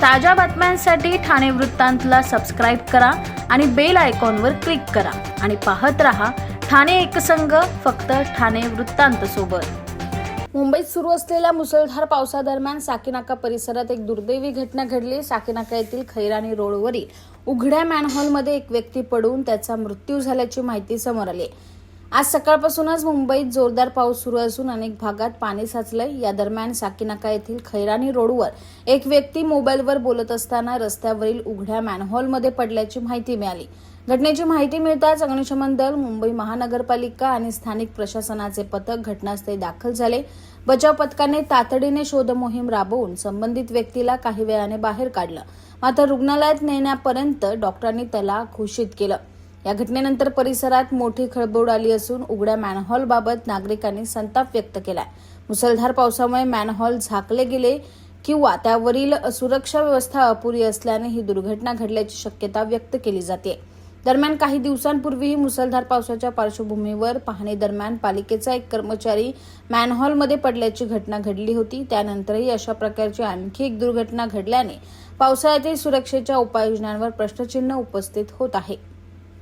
ताज्या बातम्यांसाठी ठाणे वृत्तांतला सबस्क्राईब करा आणि बेल आयकॉनवर क्लिक करा आणि पाहत रहा ठाणे एकसंघ, फक्त ठाणे वृत्तांत सोबत। मुंबईत सुरू असलेल्या मुसळधार पावसादरम्यान साकीनाका परिसरात एक दुर्दैवी घटना घडली। साकीनाका येथील खैरानी रोडवरील उघड्या मॅनहोलमध्ये एक व्यक्ती पडून त्याचा मृत्यू झाल्याची माहिती समोर आली। आज सकाळपासूनच मुंबईत जोरदार पाऊस सुरू असून अनेक भागात पाणी साचलंय। या दरम्यान साकीनाका येथील खैरानी रोडवर एक व्यक्ती मोबाईलवर बोलत असताना रस्त्यावरील उघड्या मॅनहोलमध्ये पडल्याची माहिती मिळाली। घटनेची माहिती मिळताच अग्निशमन दल, मुंबई महानगरपालिका आणि स्थानिक प्रशासनाचे पथक घटनास्थळी दाखल झाले। बचाव पथकाने तातडीने शोध मोहीम राबवून संबंधित व्यक्तीला काही वेळाने बाहेर काढलं, मात्र रुग्णालयात नेण्यापर्यंत डॉक्टरांनी त्याला घोषित केलं। या घटनेनंतर परिसरात मोठी खळबळ उडाली असून उघड्या मॅनहोलबाबत नागरिकांनी संताप व्यक्त केलाय। मुसळधार पावसामुळे मॅनहोल झाकले गेले किंवा त्यावरील सुरक्षा व्यवस्था अपुरी असल्याने ही दुर्घटना घडल्याची शक्यता व्यक्त केली जाते। दरम्यान काही दिवसांपूर्वीही मुसळधार पावसाच्या पार्श्वभूमीवर पाहणी दरम्यान पालिकेचा एक कर्मचारी मॅनहोलमध्ये पडल्याची घटना घडली होती। त्यानंतरही अशा प्रकारची आणखी एक दुर्घटना घडल्याने पावसाळ्यातील सुरक्षेच्या उपाययोजनांवर प्रश्नचिन्ह उपस्थित होत आहे।